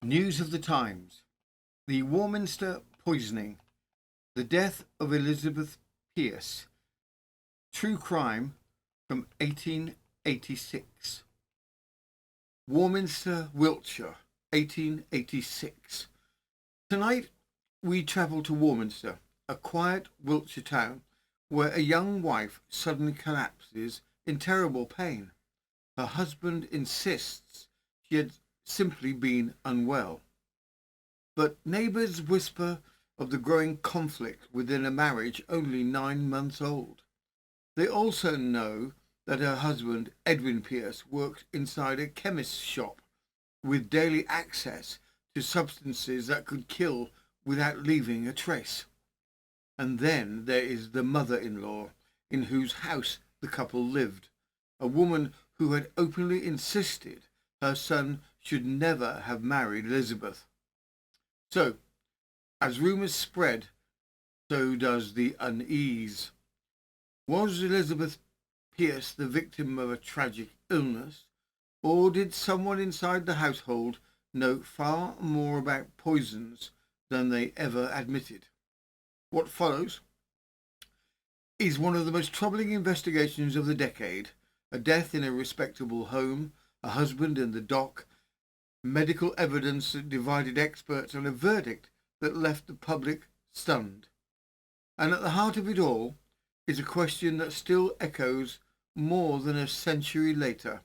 News of the Times. The Warminster poisoning. The death of Elizabeth Pearce. True crime from 1886. Warminster, Wiltshire, 1886. Tonight we travel to Warminster, a quiet Wiltshire town where a young wife suddenly collapses in terrible pain. Her husband insists she had simply been unwell. But neighbours whisper of the growing conflict within a marriage only 9 months old. They also know that her husband, Edwin Pearce, worked inside a chemist's shop with daily access to substances that could kill without leaving a trace. And then there is the mother-in-law in whose house the couple lived, a woman who had openly insisted her son should never have married Elizabeth. So, as rumours spread, so does the unease. Was Elizabeth Pearce the victim of a tragic illness, or did someone inside the household know far more about poisons than they ever admitted? What follows is one of the most troubling investigations of the decade: a death in a respectable home, a husband in the dock, medical evidence that divided experts, and a verdict that left the public stunned. And at the heart of it all is a question that still echoes more than a century later.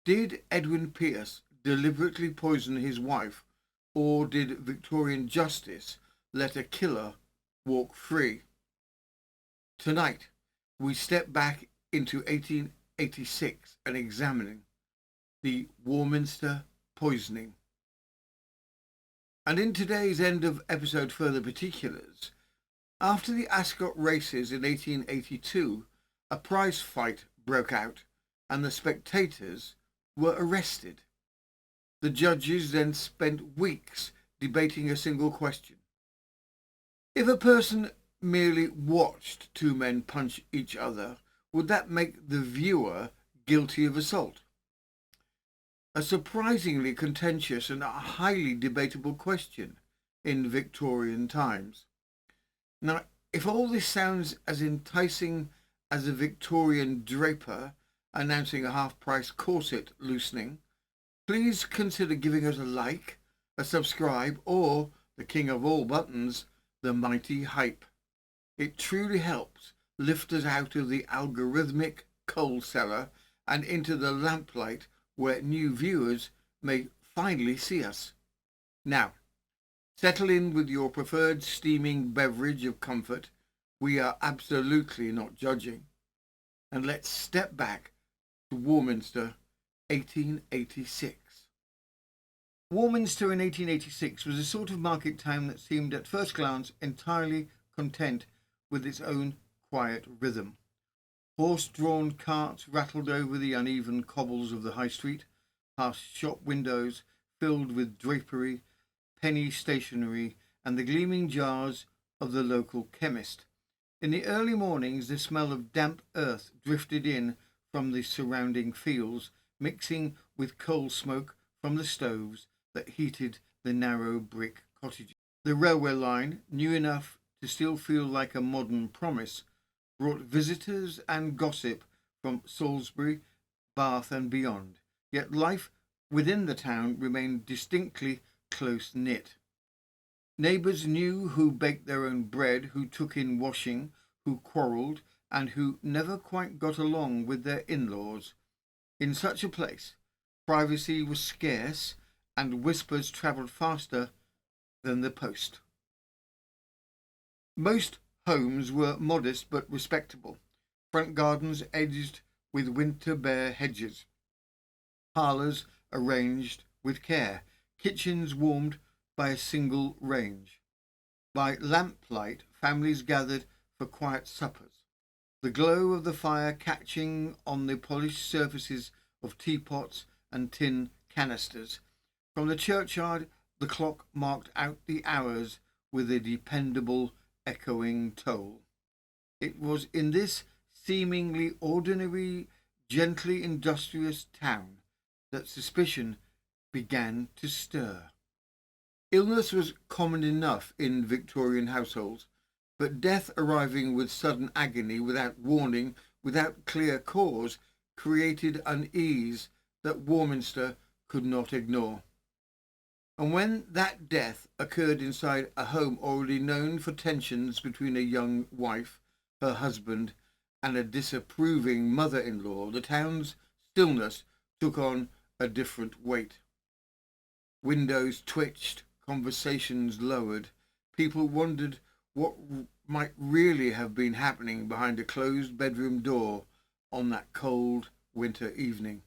Did Edwin Pearce deliberately poison his wife, or did Victorian justice let a killer walk free? Tonight, we step back into 1886 and examining the Warminster poisoning. And in today's end of episode further particulars, after the Ascot races in 1882, a prize fight broke out and the spectators were arrested. The judges then spent weeks debating a single question. If a person merely watched two men punch each other, would that make the viewer guilty of assault? A surprisingly contentious and a highly debatable question in Victorian times. Now, if all this sounds as enticing as a Victorian draper announcing a half-price corset loosening, please consider giving us a like, a subscribe, or, the king of all buttons, the mighty hype. It truly helps lift us out of the algorithmic coal cellar and into the lamplight where new viewers may finally see us. Now, settle in with your preferred steaming beverage of comfort. We are absolutely not judging. And let's step back to Warminster, 1886. Warminster in 1886 was a sort of market town that seemed at first glance entirely content with its own quiet rhythm. Horse-drawn carts rattled over the uneven cobbles of the high street, past shop windows filled with drapery, penny stationery, and the gleaming jars of the local chemist. In the early mornings, the smell of damp earth drifted in from the surrounding fields, mixing with coal smoke from the stoves that heated the narrow brick cottages. The railway line, new enough to still feel like a modern promise, brought visitors and gossip from Salisbury, Bath and beyond. Yet life within the town remained distinctly close-knit. Neighbours knew who baked their own bread, who took in washing, who quarrelled, and who never quite got along with their in-laws. In such a place, privacy was scarce, and whispers travelled faster than the post. Most homes were modest but respectable, front gardens edged with winter bare hedges, parlours arranged with care, kitchens warmed by a single range. By lamplight, families gathered for quiet suppers, the glow of the fire catching on the polished surfaces of teapots and tin canisters. From the churchyard, the clock marked out the hours with a dependable echoing toll. It was in this seemingly ordinary, gently industrious town that suspicion began to stir. Illness was common enough in Victorian households, but death arriving with sudden agony, without warning, without clear cause, created unease that Warminster could not ignore. And when that death occurred inside a home already known for tensions between a young wife, her husband, and a disapproving mother-in-law, the town's stillness took on a different weight. Windows twitched, conversations lowered. People wondered what might really have been happening behind a closed bedroom door on that cold winter evening.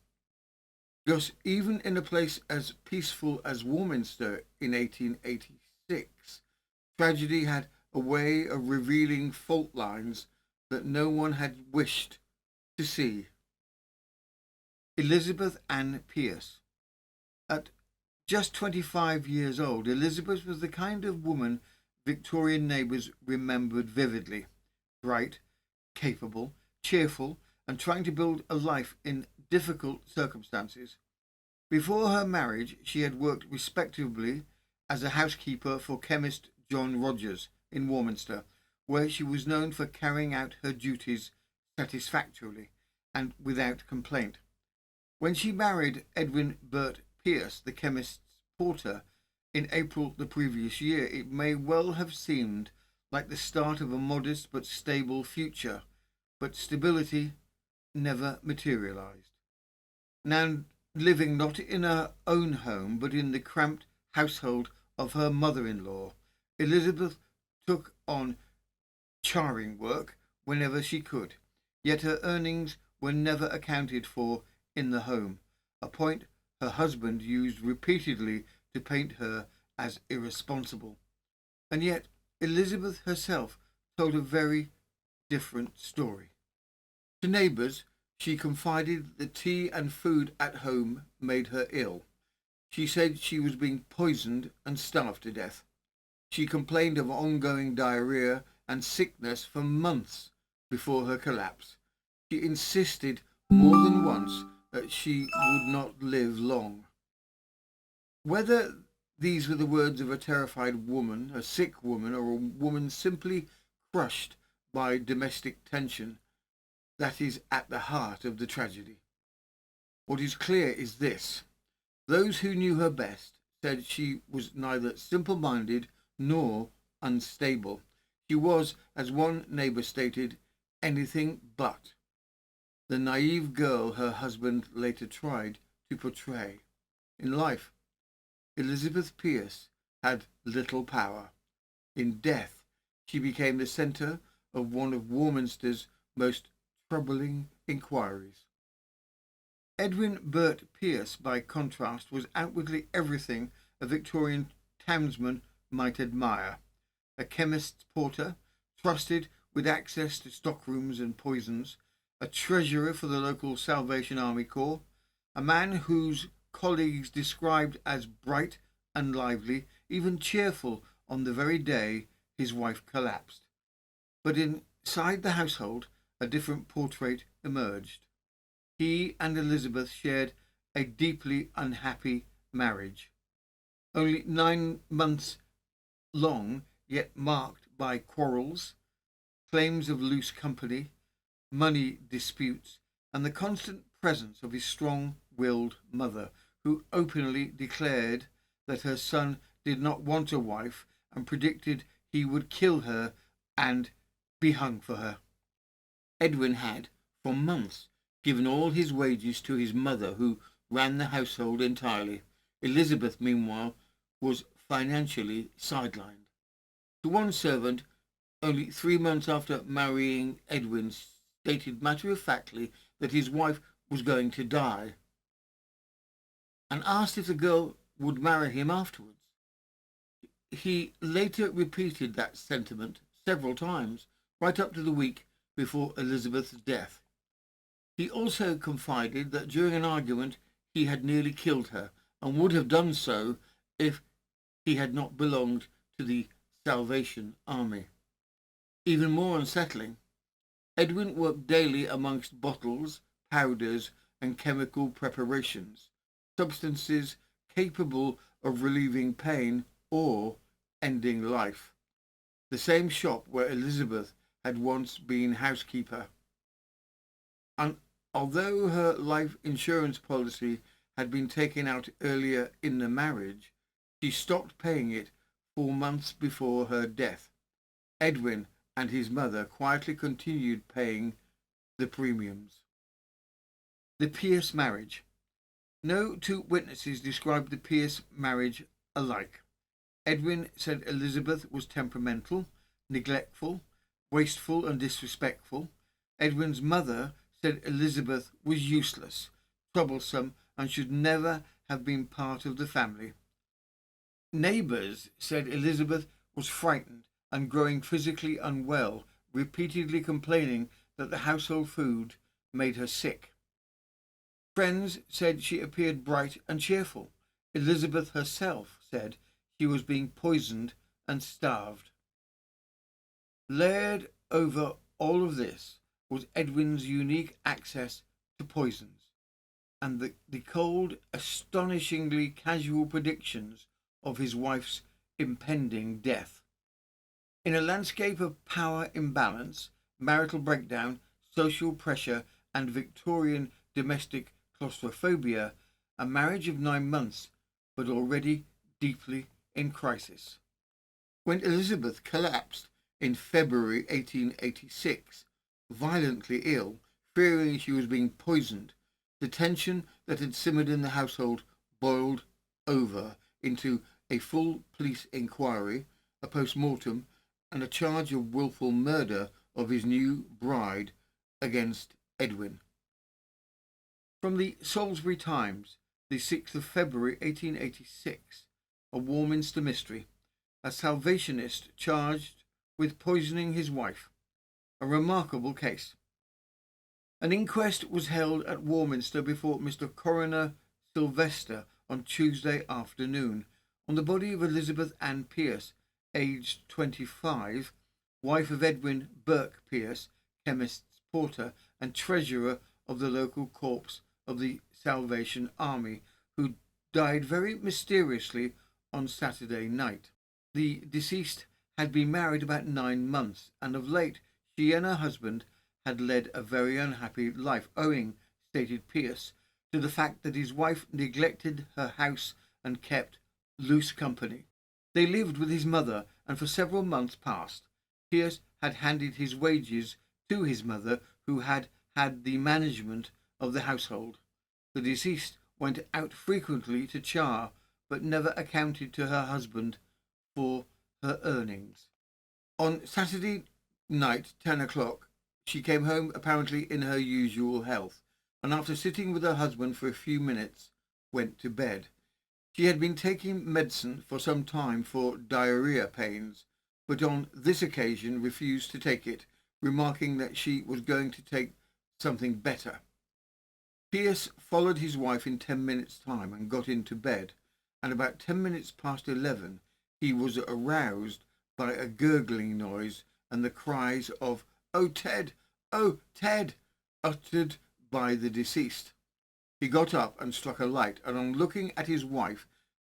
Because even in a place as peaceful as Warminster in 1886, tragedy had a way of revealing fault lines that no one had wished to see. Elizabeth Ann Pearce. At just 25 years old, Elizabeth was the kind of woman Victorian neighbours remembered vividly. Bright, capable, cheerful, and trying to build a life in difficult circumstances. Before her marriage, she had worked respectably as a housekeeper for chemist John Rogers in Warminster, where she was known for carrying out her duties satisfactorily and without complaint. When she married Edwin Pearce, the chemist's porter, in April the previous year, it may well have seemed like the start of a modest but stable future, but stability never materialised. Now living not in her own home, but in the cramped household of her mother-in-law, Elizabeth took on charing work whenever she could, yet her earnings were never accounted for in the home, a point her husband used repeatedly to paint her as irresponsible. And yet Elizabeth herself told a very different story. To neighbours, she confided that tea and food at home made her ill. She said she was being poisoned and starved to death. She complained of ongoing diarrhea and sickness for months before her collapse. She insisted more than once that she would not live long. Whether these were the words of a terrified woman, a sick woman, or a woman simply crushed by domestic tension, that is at the heart of the tragedy. What is clear is this: those who knew her best said she was neither simple-minded nor unstable. She was, as one neighbour stated, anything but the naive girl her husband later tried to portray. In life, Elizabeth Pearce had little power. In death, she became the centre of one of Warminster's most troubling inquiries. Edwin Pearce, by contrast, was outwardly everything a Victorian townsman might admire. A chemist's porter, trusted with access to stockrooms and poisons, a treasurer for the local Salvation Army Corps, a man whose colleagues described as bright and lively, even cheerful on the very day his wife collapsed. But inside the household, a different portrait emerged. He and Elizabeth shared a deeply unhappy marriage. Only 9 months long, yet marked by quarrels, claims of loose company, money disputes, and the constant presence of his strong-willed mother, who openly declared that her son did not want a wife and predicted he would kill her and be hung for her. Edwin had, for months, given all his wages to his mother, who ran the household entirely. Elizabeth, meanwhile, was financially sidelined. To one servant, only 3 months after marrying Edwin, stated matter-of-factly that his wife was going to die, and asked if the girl would marry him afterwards. He later repeated that sentiment several times, right up to the week before Elizabeth's death. He also confided that during an argument he had nearly killed her, and would have done so if he had not belonged to the Salvation Army. Even more unsettling, Edwin worked daily amongst bottles, powders, and chemical preparations, substances capable of relieving pain or ending life. The same shop where Elizabeth had once been housekeeper. And although her life insurance policy had been taken out earlier in the marriage, she stopped paying it 4 months before her death. Edwin and his mother quietly continued paying the premiums. The Pearce marriage. No two witnesses described the Pearce marriage alike. Edwin said Elizabeth was temperamental, neglectful, wasteful and disrespectful. Edwin's mother said Elizabeth was useless, troublesome and should never have been part of the family. Neighbours said Elizabeth was frightened and growing physically unwell, repeatedly complaining that the household food made her sick. Friends said she appeared bright and cheerful. Elizabeth herself said she was being poisoned and starved. Layered over all of this was Edwin's unique access to poisons and the cold, astonishingly casual predictions of his wife's impending death. In a landscape of power imbalance, marital breakdown, social pressure and Victorian domestic claustrophobia, a marriage of 9 months, but already deeply in crisis. When Elizabeth collapsed in February 1886, violently ill, fearing she was being poisoned, the tension that had simmered in the household boiled over into a full police inquiry, a post-mortem, and a charge of wilful murder of his new bride against Edwin. From the Salisbury Times, the 6th of February 1886, a Warminster mystery, a Salvationist charged with poisoning his wife. A remarkable case. An inquest was held at Warminster before Mr. Coroner Sylvester on Tuesday afternoon on the body of Elizabeth Ann Pearce, aged 25, wife of Edwin Burke Pearce, chemist's porter and treasurer of the local corps of the Salvation Army, who died very mysteriously on Saturday night. The deceased had been married about 9 months, and of late she and her husband had led a very unhappy life, owing, stated Pearce, to the fact that his wife neglected her house and kept loose company. They lived with his mother, and for several months past, Pearce had handed his wages to his mother, who had had the management of the household. The deceased went out frequently to char, but never accounted to her husband for her earnings. On Saturday night, 10 o'clock, she came home apparently in her usual health, and after sitting with her husband for a few minutes, went to bed. She had been taking medicine for some time for diarrhea pains, but on this occasion refused to take it, remarking that she was going to take something better. Pearce followed his wife in 10 minutes' time and got into bed, and about 10 minutes past 11 he was aroused by a gurgling noise and the cries of "Oh, Ted! Oh, Ted!" uttered by the deceased. He got up and struck a light, and on looking at his wife,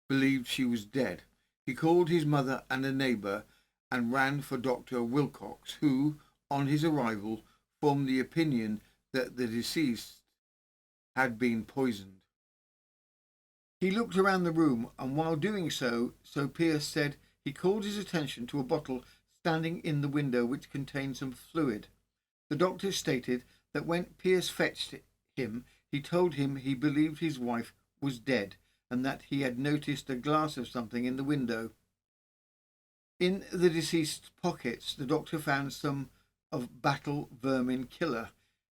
believed she was dead. He called his mother and a neighbour and ran for Dr. Wilcox, who, on his arrival, formed the opinion that the deceased had been poisoned. He looked around the room, and while doing so Pearce said he called his attention to a bottle standing in the window which contained some fluid. The doctor stated that when Pearce fetched him, he told him he believed his wife was dead, and that he had noticed a glass of something in the window. In the deceased's pockets, the doctor found some of battle vermin killer.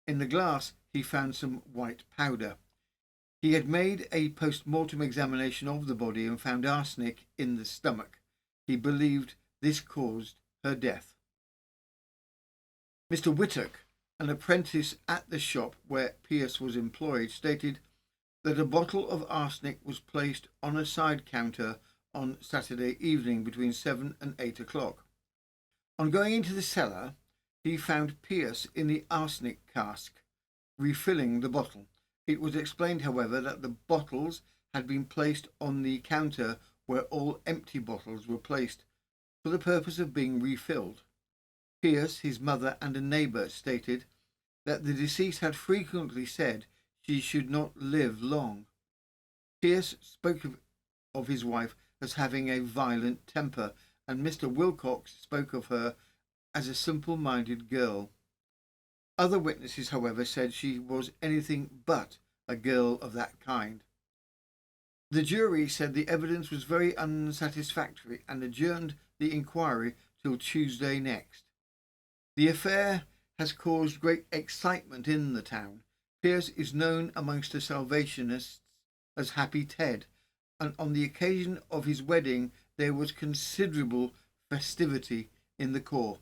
In the glass, he found some white powder. He had made a post-mortem examination of the body and found arsenic in the stomach. He believed this caused her death. Mr. Whittock, an apprentice at the shop where Pearce was employed, stated that a bottle of arsenic was placed on a side counter on Saturday evening between 7 and 8 o'clock. On going into the cellar, he found Pearce in the arsenic cask, refilling the bottle. It was explained, however, that the bottles had been placed on the counter where all empty bottles were placed for the purpose of being refilled. Pearce, his mother, and a neighbour stated that the deceased had frequently said she should not live long. Pearce spoke of his wife as having a violent temper, and Mr. Wilcox spoke of her as a simple-minded girl. Other witnesses, however, said she was anything but a girl of that kind. The jury said the evidence was very unsatisfactory and adjourned the inquiry till Tuesday next. The affair has caused great excitement in the town. Pearce is known amongst the Salvationists as Happy Ted, and on the occasion of his wedding there was considerable festivity in the court.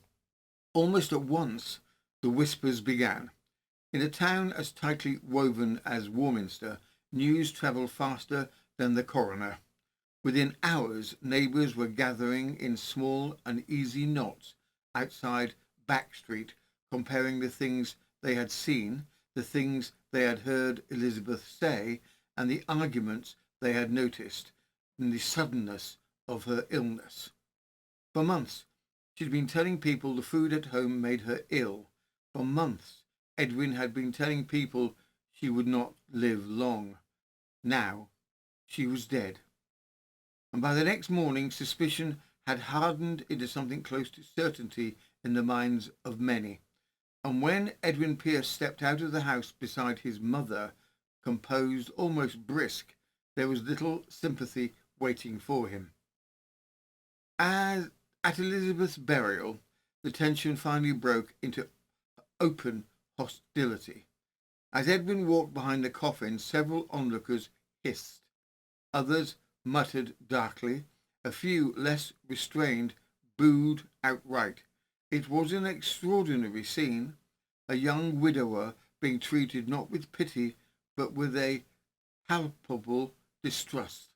Almost at once the whispers began. In a town as tightly woven as Warminster, news travelled faster than the coroner. Within hours, neighbours were gathering in small uneasy knots outside Back Street, comparing the things they had seen, the things they had heard Elizabeth say, and the arguments they had noticed, and the suddenness of her illness. For months, she'd been telling people the food at home made her ill. For months, Edwin had been telling people she would not live long. Now, she was dead. And by the next morning, suspicion had hardened into something close to certainty in the minds of many. And when Edwin Pearce stepped out of the house beside his mother, composed, almost brisk, there was little sympathy waiting for him. As at Elizabeth's burial, the tension finally broke into open hostility. As Edwin walked behind the coffin, several onlookers hissed. Others muttered darkly. A few, less restrained, booed outright. It was an extraordinary scene, a young widower being treated not with pity, but with a palpable distrust.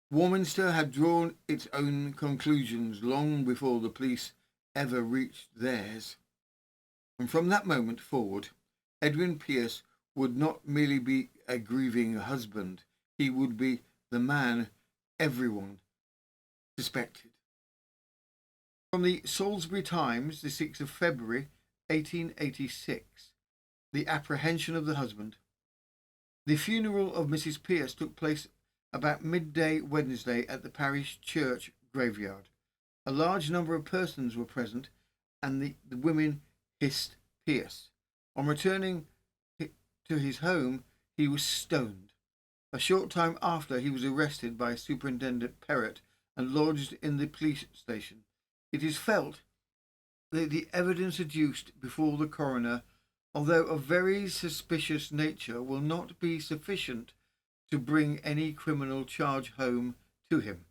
Warminster had drawn its own conclusions long before the police ever reached theirs. And from that moment forward, Edwin Pearce would not merely be a grieving husband, he would be the man everyone suspected. From the Salisbury Times, the 6th of February, 1886. The apprehension of the husband. The funeral of Mrs. Pearce took place about midday Wednesday at the parish church graveyard. A large number of persons were present, and the women hissed Pearce. On returning to his home, he was stoned. A short time after, he was arrested by Superintendent Perrott and lodged in the police station. It is felt that the evidence adduced before the coroner, although of very suspicious nature, will not be sufficient to bring any criminal charge home to him,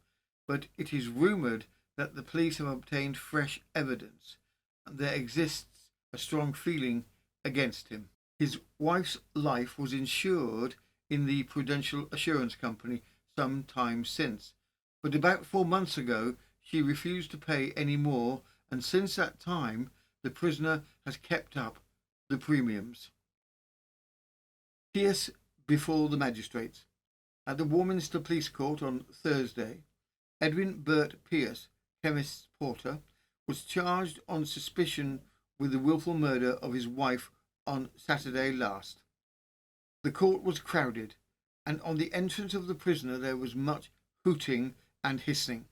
but it is rumoured that the police have obtained fresh evidence, and there exists a strong feeling against him. His wife's life was insured in the Prudential Assurance Company some time since, but about 4 months ago she refused to pay any more, and since that time the prisoner has kept up the premiums. Pearce before the magistrates. At the Warminster Police Court on Thursday, Edwin Bert Pearce, chemist's porter, was charged on suspicion with the wilful murder of his wife on Saturday last. The court was crowded, and on the entrance of the prisoner there was much hooting and hissing.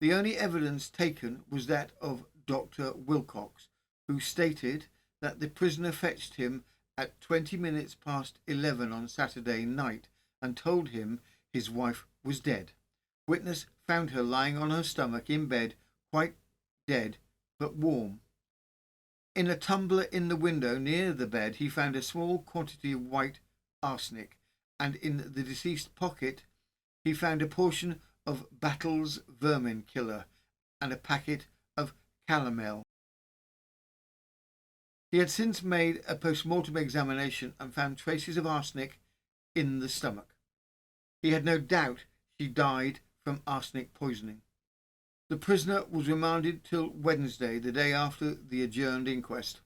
The only evidence taken was that of Dr. Wilcox, who stated that the prisoner fetched him at 20 minutes past 11 on Saturday night and told him his wife was dead. Witness found her lying on her stomach in bed, quite dead but warm. In a tumbler in the window near the bed he found a small quantity of white arsenic, and in the deceased's pocket he found a portion of Battle's vermin killer and a packet of calomel. He had since made a post-mortem examination and found traces of arsenic in the stomach. He had no doubt she died from arsenic poisoning. The prisoner was remanded till Wednesday, the day after the adjourned inquest.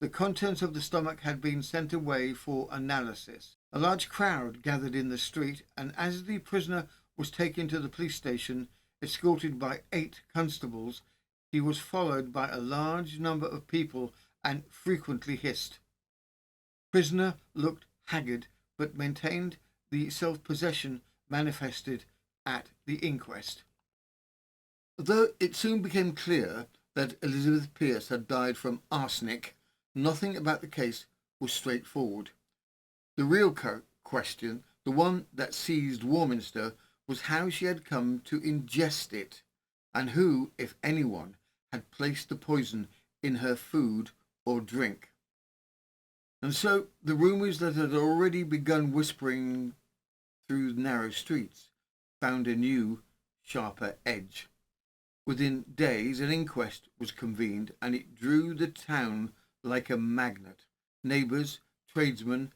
The contents of the stomach had been sent away for analysis. A large crowd gathered in the street, and as the prisoner was taken to the police station, escorted by 8 constables. He was followed by a large number of people and frequently hissed. Prisoner looked haggard, but maintained the self-possession manifested at the inquest. Though it soon became clear that Elizabeth Pearce had died from arsenic, nothing about the case was straightforward. The real question, the one that seized Warminster, was how she had come to ingest it, and who, if anyone, had placed the poison in her food or drink. And so the rumours that had already begun whispering through narrow streets found a new, sharper edge. Within days an inquest was convened, and it drew the town like a magnet. Neighbours, tradesmen,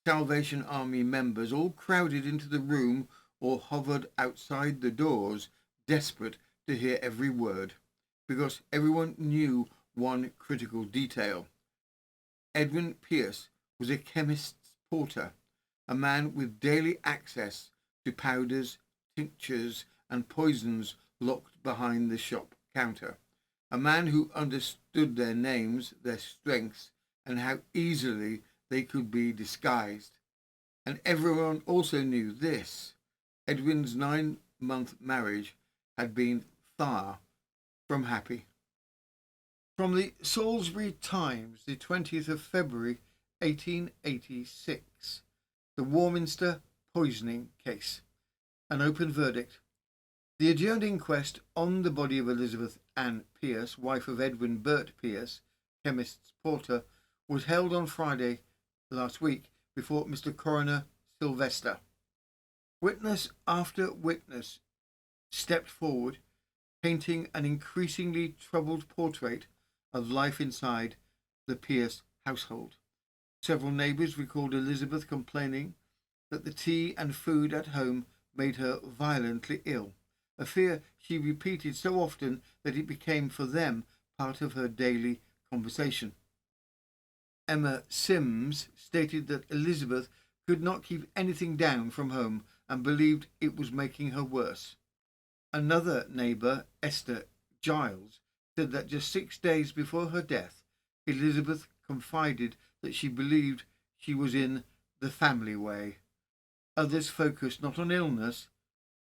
Salvation Army members all crowded into the room or hovered outside the doors, desperate to hear every word, because everyone knew one critical detail. Edwin Pearce was a chemist's porter, a man with daily access to powders, tinctures and poisons locked behind the shop counter, a man who understood their names, their strengths, and how easily they could be disguised. And everyone also knew this: Edwin's 9-month marriage had been far from happy. From the Salisbury Times, the 20th of February 1886, the Warminster poisoning case. An open verdict. The adjourned inquest on the body of Elizabeth Ann Pearce, wife of Edwin Bert Pearce, chemist's porter, was held on Friday last week before Mr. Coroner Sylvester. Witness after witness stepped forward, painting an increasingly troubled portrait of life inside the Pearce household. Several neighbours recalled Elizabeth complaining that the tea and food at home made her violently ill, a fear she repeated so often that it became for them part of her daily conversation. Emma Sims stated that Elizabeth could not keep anything down from home and believed it was making her worse. Another neighbour, Esther Giles, said that just 6 days before her death, Elizabeth confided that she believed she was in the family way. Others focused not on illness,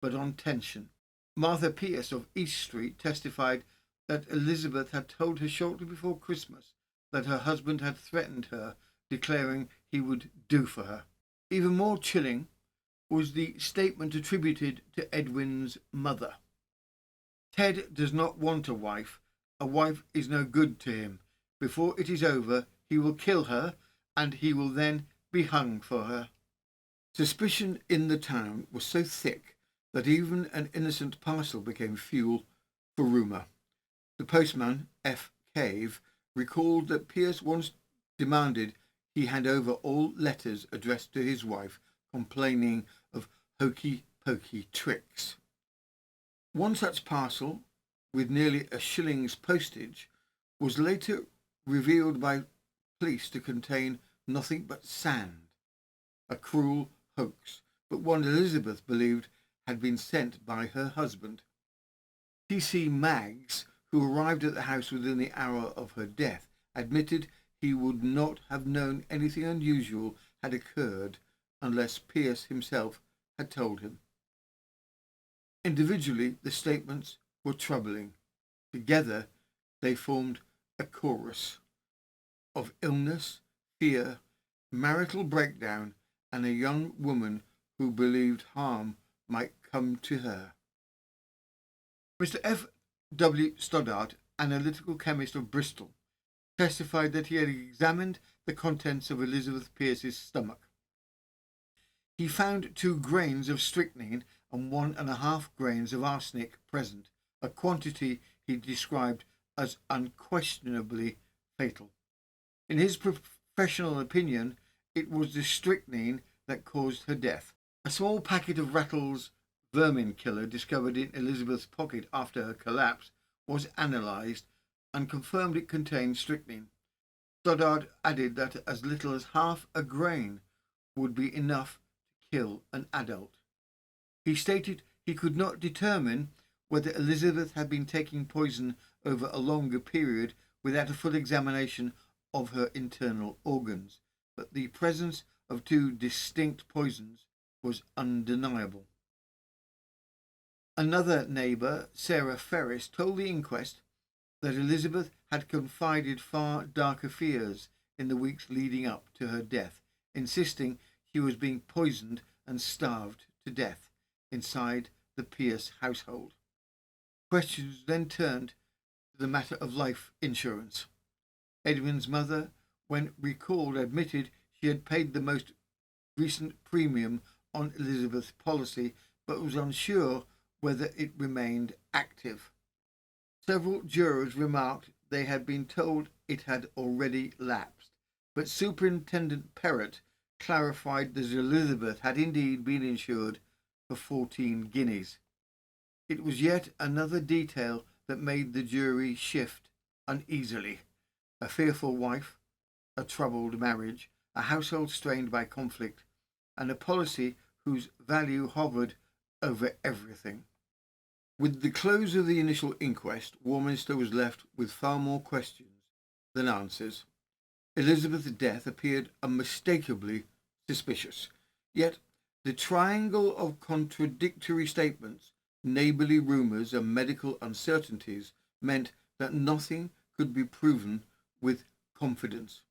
but on tension. Martha Pearce of East Street testified that Elizabeth had told her shortly before Christmas that her husband had threatened her, declaring he would do for her. Even more chilling was the statement attributed to Edwin's mother. Ted does not want a wife. A wife is no good to him. Before it is over, he will kill her, and he will then be hung for her. Suspicion in the town was so thick that even an innocent parcel became fuel for rumour. The postman, F. Cave, recalled that Pearce once demanded he hand over all letters addressed to his wife, complaining of hokey-pokey tricks. One such parcel, with nearly a shilling's postage, was later revealed by police to contain nothing but sand, a cruel hoax, but one Elizabeth believed had been sent by her husband. T.C. Maggs, who arrived at the house within the hour of her death, admitted he would not have known anything unusual had occurred unless Pearce himself had told him. Individually, the statements were troubling. Together, they formed a chorus of illness, fear, marital breakdown, and a young woman who believed harm might come to her. Mr. F. W. Stoddart, analytical chemist of Bristol, testified that he had examined the contents of Elizabeth Pearce's stomach. He found 2 grains of strychnine and 1.5 grains of arsenic present, a quantity he described as unquestionably fatal. In his professional opinion, it was the strychnine that caused her death. A small packet of Rattle's vermin killer discovered in Elizabeth's pocket after her collapse was analysed and confirmed it contained strychnine. Stoddard added that as little as half a grain would be enough to kill an adult. He stated He could not determine whether Elizabeth had been taking poison over a longer period without a full examination of her internal organs, but the presence of two distinct poisons was undeniable. Another neighbour, Sarah Ferris, told the inquest that Elizabeth had confided far darker fears in the weeks leading up to her death, insisting she was being poisoned and starved to death inside the Pearce household. Questions then turned to the matter of life insurance. Edwin's mother, when recalled, admitted she had paid the most recent premium on Elizabeth's policy, but was unsure whether it remained active. Several jurors remarked they had been told it had already lapsed, but Superintendent Perrott clarified that Elizabeth had indeed been insured for 14 guineas. It was yet another detail that made the jury shift uneasily. A fearful wife, a troubled marriage, a household strained by conflict, and a policy whose value hovered over everything. With the close of the initial inquest, Warminster was left with far more questions than answers. Elizabeth's death appeared unmistakably suspicious, yet the triangle of contradictory statements, neighbourly rumours and medical uncertainties meant that nothing could be proven with confidence.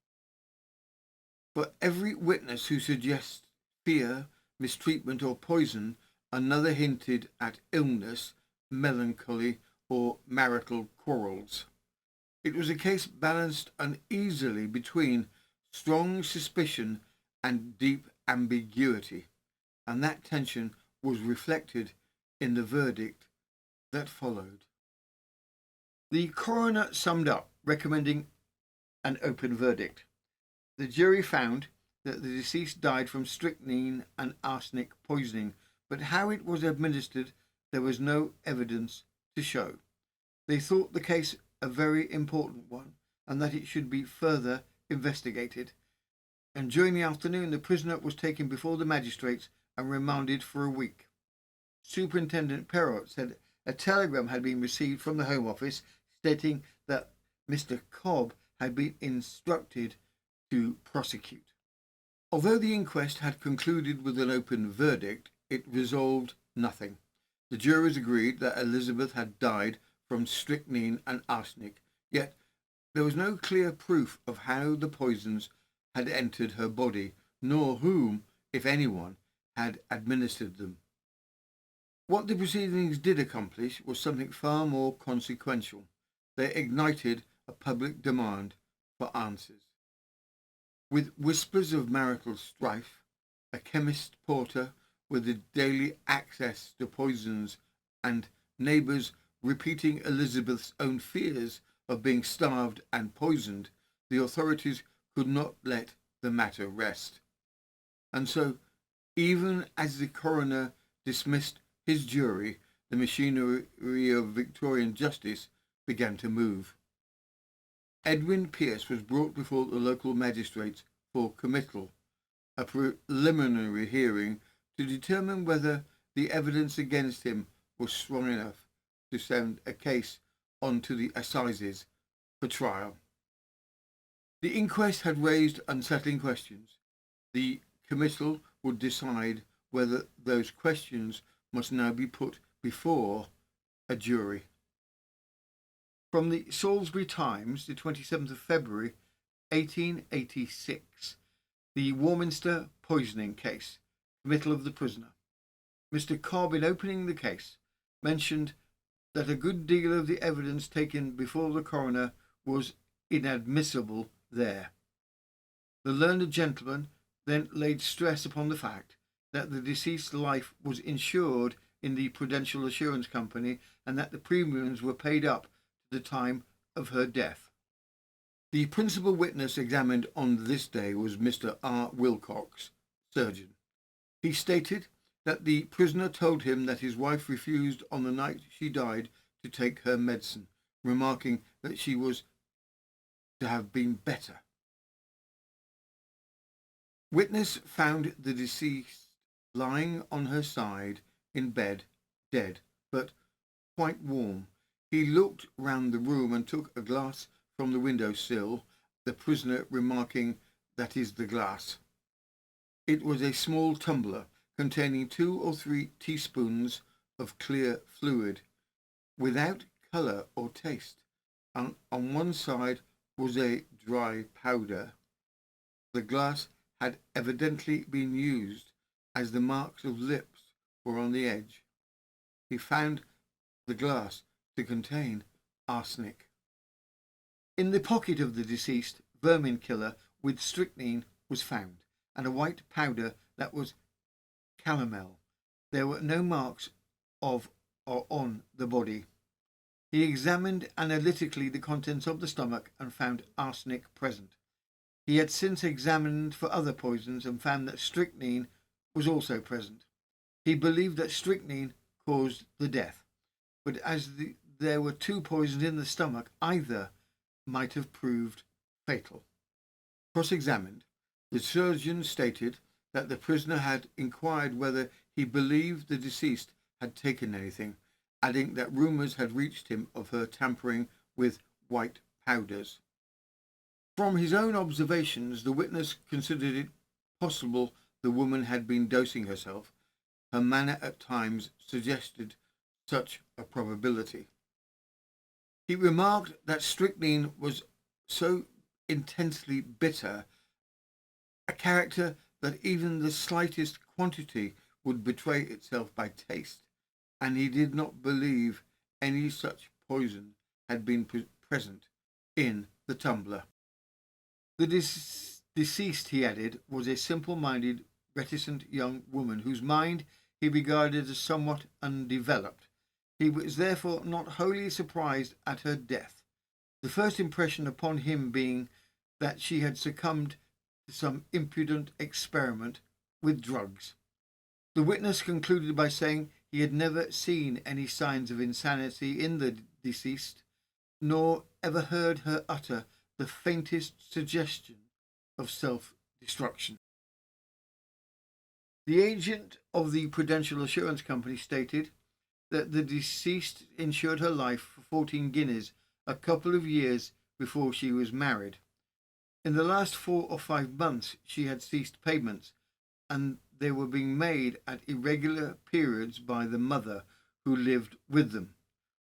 For every witness who suggests fear, mistreatment or poison, another hinted at illness, melancholy or marital quarrels. It was a case balanced uneasily between strong suspicion and deep ambiguity, and that tension was reflected in the verdict that followed. The coroner summed up, recommending an open verdict. The jury found that the deceased died from strychnine and arsenic poisoning, but how it was administered there was no evidence to show. They thought the case a very important one, and that it should be further investigated. And during the afternoon the prisoner was taken before the magistrates and remanded for a week. Superintendent Perrott said a telegram had been received from the Home Office stating that Mr. Cobb had been instructed to prosecute. Although the inquest had concluded with an open verdict, it resolved nothing. The jurors agreed that Elizabeth had died from strychnine and arsenic, yet there was no clear proof of how the poisons had entered her body, nor whom, if anyone, had administered them. What the proceedings did accomplish was something far more consequential. They ignited a public demand for answers. With whispers of marital strife, a chemist porter with the daily access to poisons, and neighbours repeating Elizabeth's own fears of being starved and poisoned, the authorities could not let the matter rest. And so, even as the coroner dismissed his jury, the machinery of Victorian justice began to move. Edwin Pearce was brought before the local magistrates for committal, a preliminary hearing to determine whether the evidence against him was strong enough to send a case on to the assizes for trial. The inquest had raised unsettling questions. The committal would decide whether those questions must now be put before a jury. From the Salisbury Times, the 27th of February, 1886, the Warminster poisoning case, committal of the prisoner. Mr. Cobb, in opening the case, mentioned that a good deal of the evidence taken before the coroner was inadmissible there. The learned gentleman then laid stress upon the fact that the deceased's life was insured in the Prudential Assurance Company and that the premiums were paid up to the time of her death. The principal witness examined on this day was Mr. R. Wilcox, surgeon. He stated that the prisoner told him that his wife refused on the night she died to take her medicine, remarking that she was to have been better. Witness found the deceased lying on her side in bed, dead, but quite warm. He looked round the room and took a glass from the window sill, the prisoner remarking, "That is the glass." It was a small tumbler containing 2 or 3 teaspoons of clear fluid, without colour or taste. And on one side was a dry powder. The glass had evidently been used, as the marks of lips were on the edge. He found the glass to contain arsenic. In the pocket of the deceased, vermin killer with strychnine was found, and a white powder that was calomel. There were no marks of or on the body. He examined analytically the contents of the stomach and found arsenic present. He had since examined for other poisons and found that strychnine was also present. He believed that strychnine caused the death, but as there were 2 poisons in the stomach, either might have proved fatal. Cross-examined, the surgeon stated that the prisoner had inquired whether he believed the deceased had taken anything, adding that rumours had reached him of her tampering with white powders. From his own observations, the witness considered it possible the woman had been dosing herself. Her manner at times suggested such a probability. He remarked that strychnine was so intensely bitter, a character that even the slightest quantity would betray itself by taste, and he did not believe any such poison had been present in the tumbler. The deceased, he added, was a simple-minded, reticent young woman whose mind he regarded as somewhat undeveloped. He was therefore not wholly surprised at her death, the first impression upon him being that she had succumbed to some impudent experiment with drugs. The witness concluded by saying he had never seen any signs of insanity in the deceased, nor ever heard her utter the faintest suggestion of self-destruction. The agent of the Prudential Assurance Company stated that the deceased insured her life for 14 guineas a couple of years before she was married. In the last 4 or 5 months she had ceased payments, and they were being made at irregular periods by the mother who lived with them.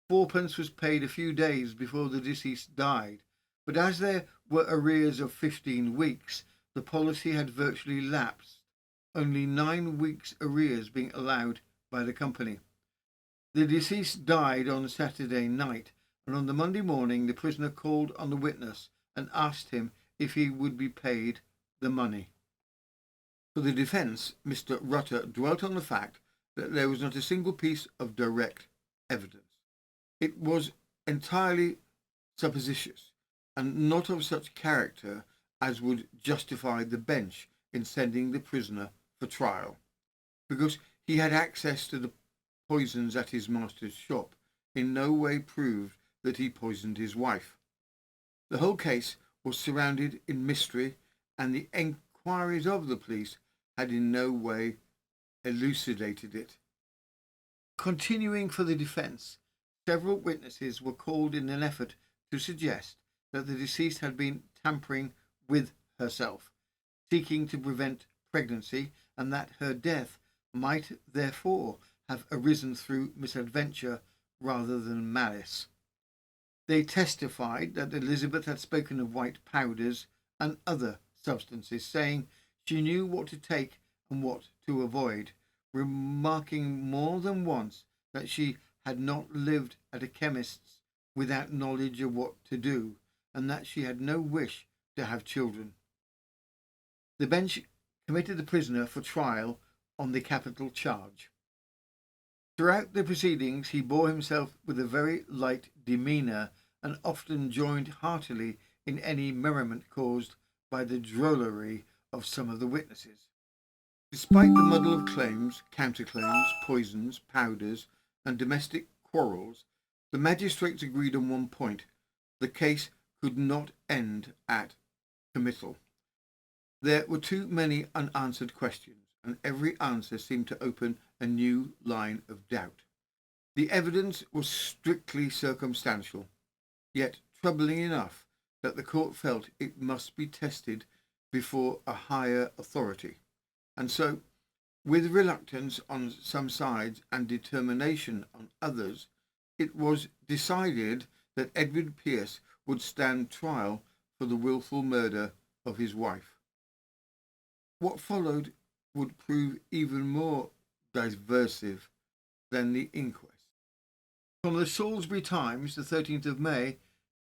4p was paid a few days before the deceased died, but as there were arrears of 15 weeks, the policy had virtually lapsed, only 9 weeks' arrears being allowed by the company. The deceased died on Saturday night, and on the Monday morning the prisoner called on the witness and asked him if he would be paid the money. For the defence, Mr. Rutter dwelt on the fact that there was not a single piece of direct evidence. It was entirely supposititious, and not of such character as would justify the bench in sending the prisoner for trial, because he had access to the poisons at his master's shop, in no way proved that he poisoned his wife. The whole case was surrounded in mystery, and the enquiries of the police had in no way elucidated it. Continuing for the defence, several witnesses were called in an effort to suggest that the deceased had been tampering with herself, seeking to prevent pregnancy, and that her death might therefore have arisen through misadventure rather than malice. They testified that Elizabeth had spoken of white powders and other substances, saying she knew what to take and what to avoid, remarking more than once that she had not lived at a chemist's without knowledge of what to do, and that she had no wish to have children. The bench committed the prisoner for trial on the capital charge. Throughout the proceedings he bore himself with a very light demeanour, and often joined heartily in any merriment caused by the drollery of some of the witnesses. Despite the muddle of claims, counterclaims, poisons, powders, and domestic quarrels, the magistrates agreed on one point: the case could not end at committal. There were too many unanswered questions, and every answer seemed to open a new line of doubt. The evidence was strictly circumstantial, yet troubling enough that the court felt it must be tested before a higher authority. And so, with reluctance on some sides and determination on others, it was decided that Edwin Pearce would stand trial for the wilful murder of his wife. What followed would prove even more divisive than the inquest. From the Salisbury Times, the 13th of May,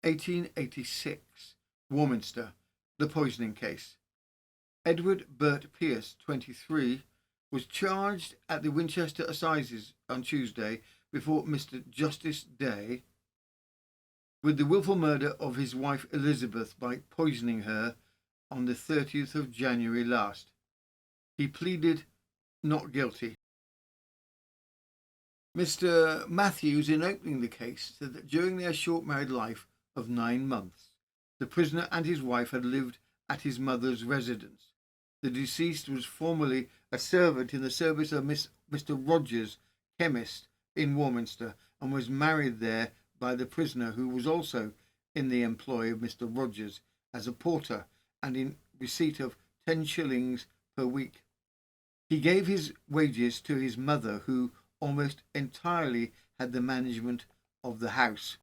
1886, Warminster, the poisoning case. Edward Burt Pearce, 23, was charged at the Winchester Assizes on Tuesday before Mr. Justice Day with the wilful murder of his wife Elizabeth by poisoning her on the 30th of January last. He pleaded not guilty. Mr. Matthews, in opening the case, said that during their short married life of 9 months, the prisoner and his wife had lived at his mother's residence. The deceased was formerly a servant in the service of Mr. Rogers, chemist, in Warminster, and was married there by the prisoner, who was also in the employ of Mr. Rogers as a porter and in receipt of 10 shillings per week. He gave his wages to his mother, who almost entirely had the management of the house.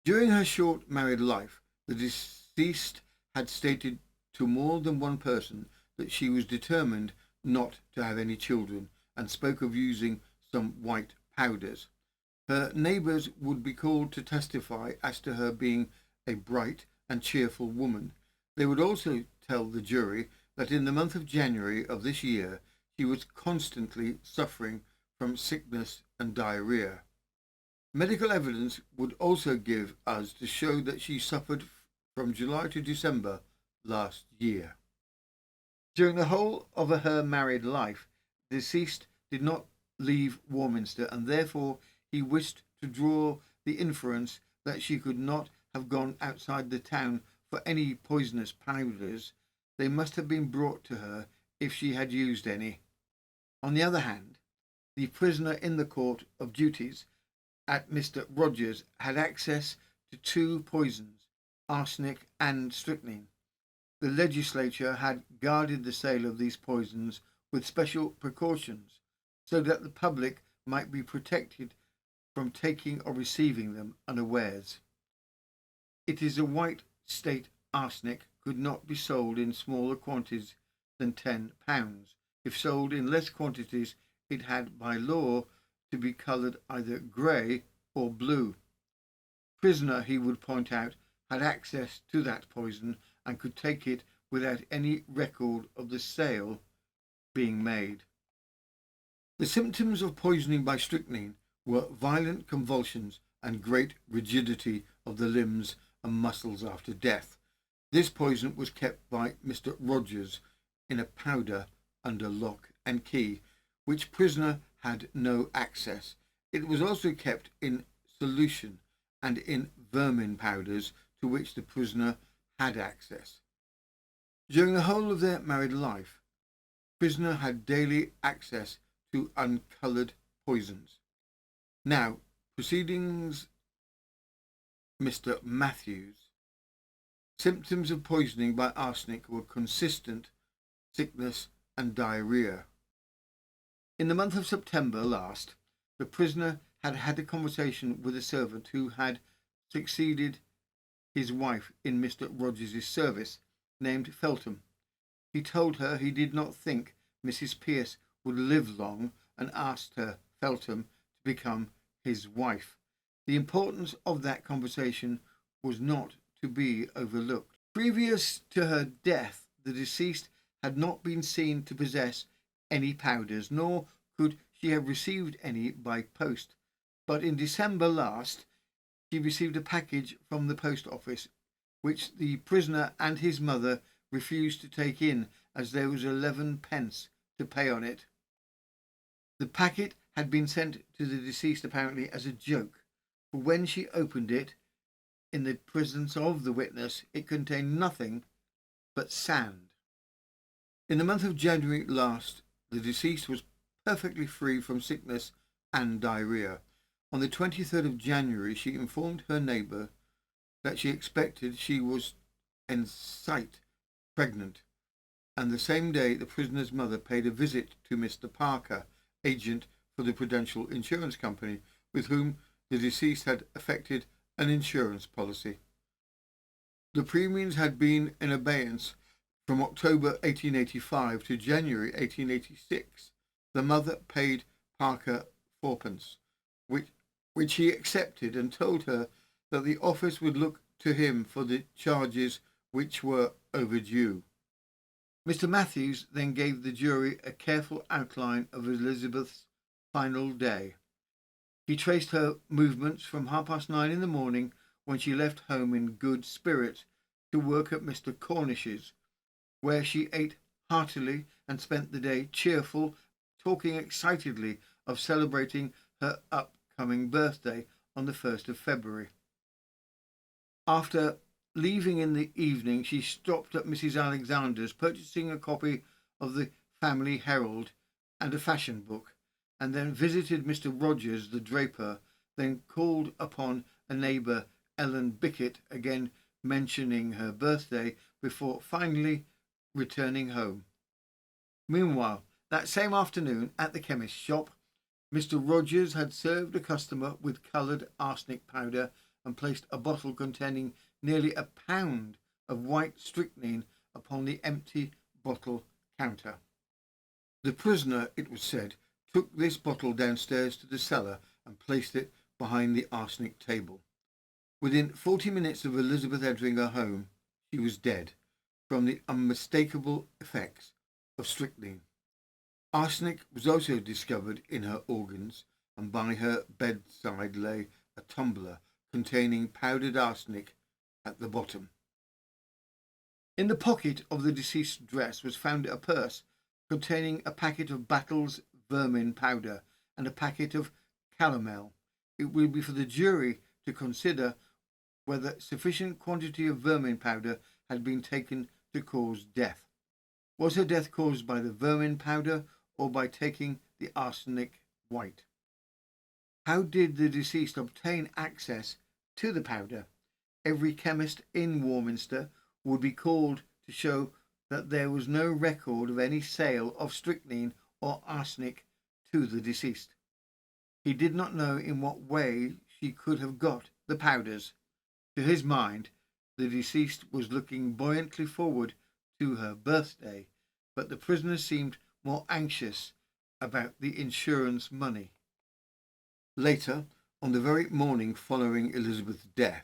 During her short married life, the deceased had stated to more than one person that she was determined not to have any children, and spoke of using some white powders. Her neighbours would be called to testify as to her being a bright and cheerful woman. They would also tell the jury that in the month of January of this year she was constantly suffering from sickness and diarrhea. Medical evidence would also give us to show that she suffered from July to December last year. During the whole of her married life, the deceased did not leave Warminster, and therefore he wished to draw the inference that she could not have gone outside the town for any poisonous powders. They must have been brought to her if she had used any. On the other hand, the prisoner in the court of duties at Mr. Rogers had access to 2 poisons, arsenic and strychnine. The legislature had guarded the sale of these poisons with special precautions so that the public might be protected from taking or receiving them unawares. It is a white state arsenic could not be sold in smaller quantities than £10. If sold in less quantities, it had by law to be coloured either grey or blue. Prisoner, he would point out, had access to that poison and could take it without any record of the sale being made. The symptoms of poisoning by strychnine were violent convulsions and great rigidity of the limbs and muscles after death. This poison was kept by Mr. Rogers in a powder under lock and key, which prisoner had no access. It was also kept in solution and in vermin powders, to which the prisoner had access. During the whole of their married life, prisoner had daily access to uncoloured poisons. Now, proceedings Mr. Matthews. Symptoms of poisoning by arsenic were consistent sickness and diarrhea. In the month of September last, the prisoner had had a conversation with a servant who had succeeded his wife in Mr. Rogers' service, named Feltham. He told her he did not think Mrs. Pearce would live long, and asked her, Feltham, to become his wife. The importance of that conversation was not to be overlooked. Previous to her death, the deceased had not been seen to possess any powders, nor could she have received any by post. But in December last, she received a package from the post office, which the prisoner and his mother refused to take in, as there was 11 pence to pay on it. The packet had been sent to the deceased apparently as a joke, for when she opened it, in the presence of the witness, it contained nothing but sand. In the month of January last, the deceased was perfectly free from sickness and diarrhea. On the 23rd of January, she informed her neighbour that she expected she was en sight pregnant, and the same day the prisoner's mother paid a visit to Mr. Parker, agent for the Prudential Insurance Company, with whom the deceased had effected an insurance policy. The premiums had been in abeyance from October 1885 to January 1886. The mother paid Parker fourpence, which he accepted, and told her that the office would look to him for the charges which were overdue. Mr. Matthews then gave the jury a careful outline of Elizabeth's final day. He traced her movements from 9:30 in the morning, when she left home in good spirits, to work at Mr. Cornish's, where she ate heartily and spent the day cheerful, talking excitedly of celebrating her upcoming birthday on the 1st of February. After leaving in the evening, she stopped at Mrs. Alexander's, purchasing a copy of the Family Herald and a fashion book, and then visited Mr. Rogers, the draper, then called upon a neighbour, Ellen Bickett, again mentioning her birthday, before finally returning home. Meanwhile, that same afternoon at the chemist's shop, Mr. Rogers had served a customer with coloured arsenic powder and placed a bottle containing nearly a pound of white strychnine upon the empty bottle counter. The prisoner, it was said, took this bottle downstairs to the cellar and placed it behind the arsenic table. Within 40 minutes of Elizabeth entering her home, she was dead from the unmistakable effects of strychnine. Arsenic was also discovered in her organs, and by her bedside lay a tumbler containing powdered arsenic at the bottom. In the pocket of the deceased's dress was found a purse containing a packet of Battle's vermin powder and a packet of calomel. It will be for the jury to consider whether sufficient quantity of vermin powder had been taken to cause death. Was her death caused by the vermin powder or by taking the arsenic white? How did the deceased obtain access to the powder? Every chemist in Warminster would be called to show that there was no record of any sale of strychnine or arsenic to the deceased. He did not know in what way she could have got the powders. To his mind, the deceased was looking buoyantly forward to her birthday, but the prisoner seemed more anxious about the insurance money. Later, on the very morning following Elizabeth's death,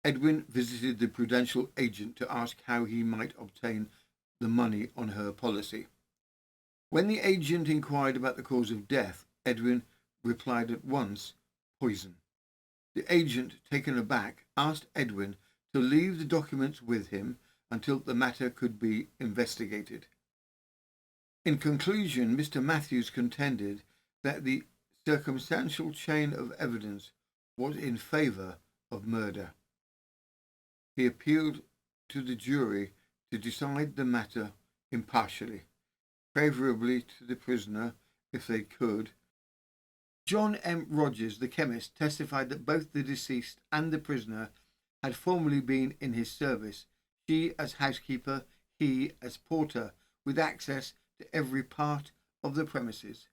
Edwin visited the Prudential agent to ask how he might obtain the money on her policy. When the agent inquired about the cause of death, Edwin replied at once, poison. The agent, taken aback, asked Edwin to leave the documents with him until the matter could be investigated. In conclusion, Mr. Matthews contended that the circumstantial chain of evidence was in favour of murder. He appealed to the jury to decide the matter impartially, favourably to the prisoner if they could. John M. Rogers, the chemist, testified that both the deceased and the prisoner had formerly been in his service, she as housekeeper, he as porter, with access to every part of the premises.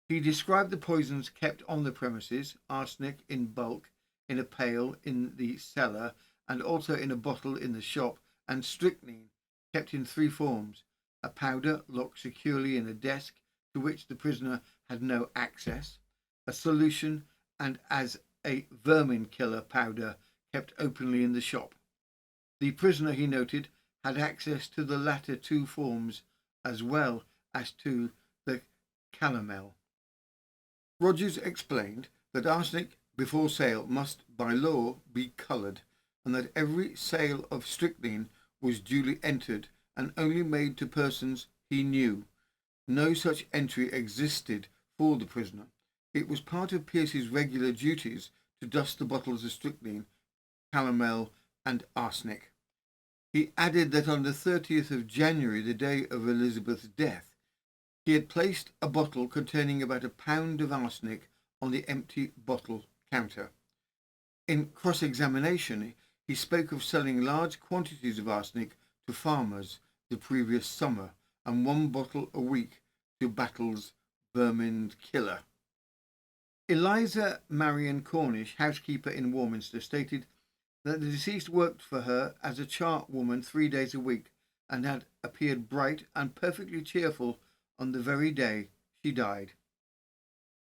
He described the poisons kept on the premises: arsenic in bulk in a pail in the cellar and also in a bottle in the shop, and strychnine kept in three forms: a powder locked securely in a desk to which the prisoner had no access, a solution, and as a vermin killer powder kept openly in the shop. The prisoner, he noted, had access to the latter two forms as well as to the calomel. Rogers explained that arsenic before sale must by law be coloured, and that every sale of strychnine was duly entered and only made to persons he knew. No such entry existed for the prisoner. It was part of Pearce's regular duties to dust the bottles of strychnine, calomel and arsenic. He added that on the 30th of January, the day of Elizabeth's death, He had placed a bottle containing about a pound of arsenic on the empty bottle counter. In cross-examination, he spoke of selling large quantities of arsenic to farmers the previous summer and one bottle a week to Battle's vermin killer. Eliza Marion Cornish, housekeeper in Warminster, stated that the deceased worked for her as a charwoman 3 days a week and had appeared bright and perfectly cheerful on the very day she died.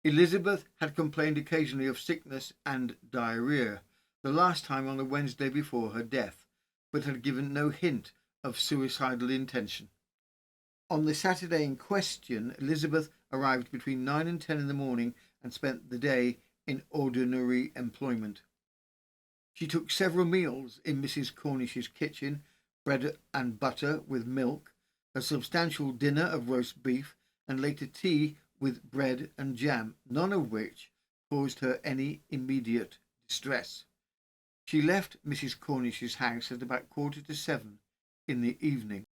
Elizabeth had complained occasionally of sickness and diarrhoea, the last time on the Wednesday before her death, but had given no hint of suicidal intention. On the Saturday in question, Elizabeth arrived between 9 and 10 in the morning and spent the day in ordinary employment. She took several meals in Mrs. Cornish's kitchen, bread and butter with milk, a substantial dinner of roast beef, and later tea with bread and jam, none of which caused her any immediate distress. She left Mrs. Cornish's house at about 7:15 in the evening.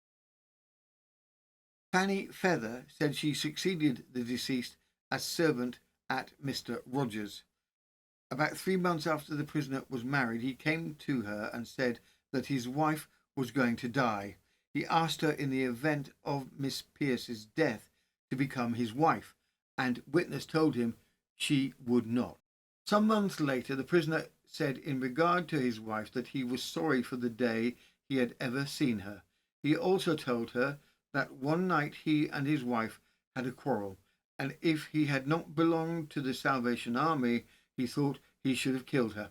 Fanny Feather said she succeeded the deceased as servant at Mr. Rogers. About 3 months after the prisoner was married, he came to her and said that his wife was going to die. He asked her, in the event of Miss Pearce's death, to become his wife, and witness told him she would not. Some months later, the prisoner said in regard to his wife that he was sorry for the day he had ever seen her. He also told her that one night he and his wife had a quarrel, and if he had not belonged to the Salvation Army, he thought he should have killed her.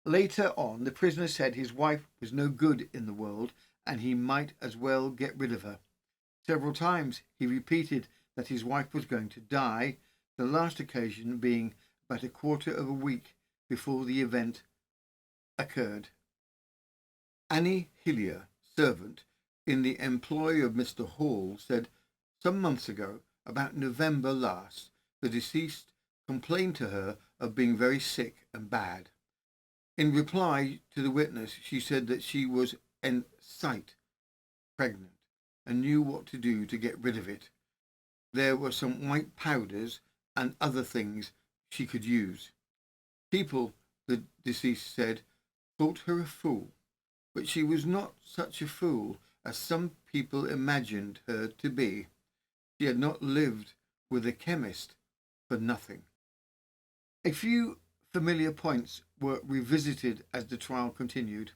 Later on, the prisoner said his wife was no good in the world, and he might as well get rid of her. Several times he repeated that his wife was going to die, the last occasion being about a quarter of a week before the event occurred. Annie Hillier, servant in the employ of Mr. Hall, said some months ago, about November last, the deceased complained to her of being very sick and bad. In reply to the witness, she said that she was en sight pregnant and knew what to do to get rid of it. There were some white powders and other things she could use. People, the deceased said, thought her a fool, but she was not such a fool as some people imagined her to be. She had not lived with a chemist for nothing. A few familiar points were revisited as the trial continued.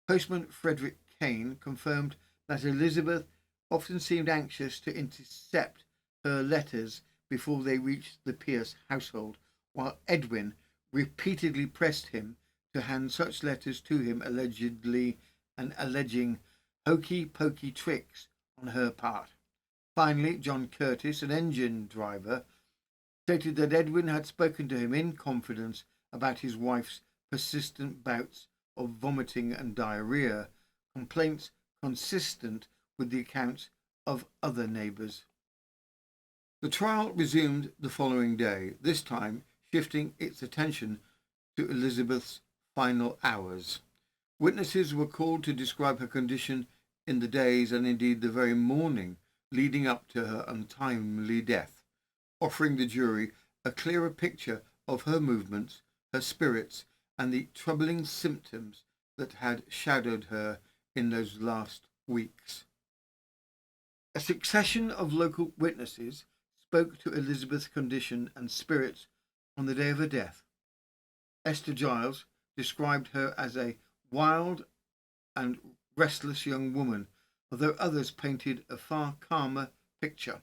Postman Frederick Kane confirmed that Elizabeth often seemed anxious to intercept her letters before they reached the Pearce household, while Edwin repeatedly pressed him to hand such letters to him, allegedly and alleging hokey-pokey tricks on her part. Finally, John Curtis, an engine driver, stated that Edwin had spoken to him in confidence about his wife's persistent bouts of vomiting and diarrhoea, complaints consistent with the accounts of other neighbours. The trial resumed the following day, this time shifting its attention to Elizabeth's final hours. Witnesses were called to describe her condition in the days and indeed the very morning leading up to her untimely death, offering the jury a clearer picture of her movements, her spirits, and the troubling symptoms that had shadowed her in those last weeks. A succession of local witnesses spoke to Elizabeth's condition and spirits on the day of her death. Esther Giles described her as a wild and restless young woman, although others painted a far calmer picture.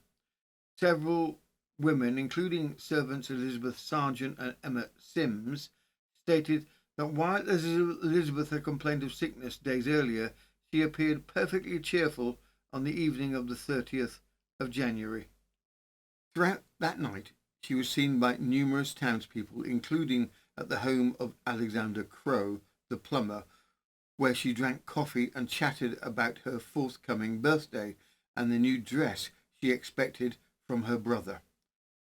Several women, including servants Elizabeth Sargent and Emma Sims, stated that while Elizabeth had complained of sickness days earlier, she appeared perfectly cheerful on the evening of the 30th of January. Throughout that night, she was seen by numerous townspeople, including at the home of Alexander Crowe, the plumber, where she drank coffee and chatted about her forthcoming birthday and the new dress she expected from her brother.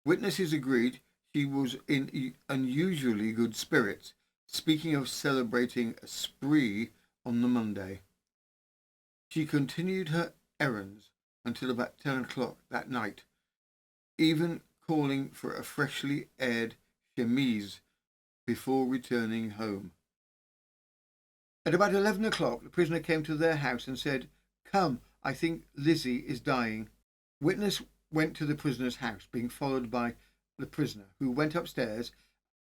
Witnesses agreed she was in unusually good spirits, speaking of celebrating a spree on the Monday. She continued her errands until about 10 o'clock that night, even calling for a freshly aired chemise before returning home. At about 11 o'clock, the prisoner came to their house and said, "Come, I think Lizzie is dying." Witness went to the prisoner's house, being followed by the prisoner, who went upstairs,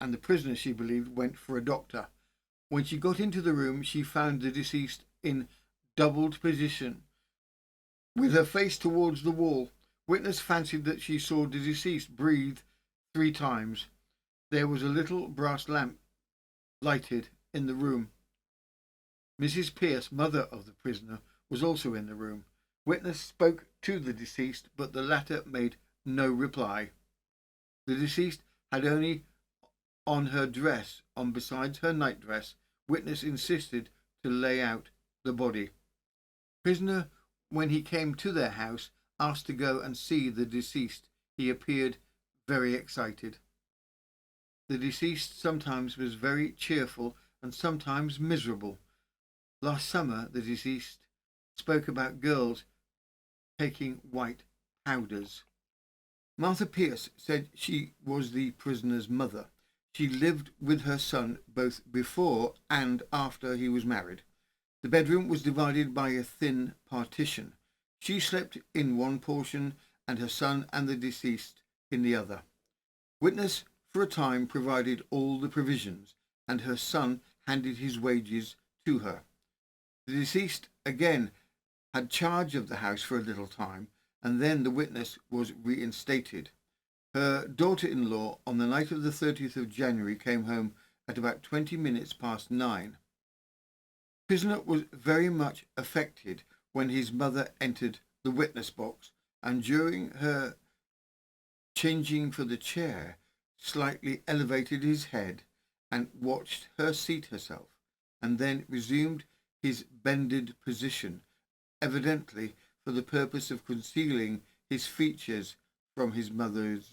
and the prisoner, she believed, went for a doctor. When she got into the room, she found the deceased in doubled position, with her face towards the wall. Witness fancied that she saw the deceased breathe 3 times. There was a little brass lamp lighted in the room. Mrs. Pearce, mother of the prisoner, was also in the room. Witness spoke to the deceased, but the latter made no reply. The deceased had only on her dress on besides her nightdress. Witness insisted to lay out the body. Prisoner, when he came to their house, asked to go and see the deceased. He appeared very excited. The deceased sometimes was very cheerful and sometimes miserable. Last summer, the deceased spoke about girls taking white powders. Martha Pearce said she was the prisoner's mother. She lived with her son both before and after he was married. The bedroom was divided by a thin partition. She slept in one portion and her son and the deceased in the other. Witness for a time provided all the provisions, and her son handed his wages to her. The deceased again had charge of the house for a little time, and then the witness was reinstated. Her daughter-in-law on the night of the 30th of January came home at about 20 minutes past 9. Prisoner was very much affected when his mother entered the witness box, and during her changing for the chair, slightly elevated his head and watched her seat herself, and then resumed his bended position, evidently for the purpose of concealing his features from his mother's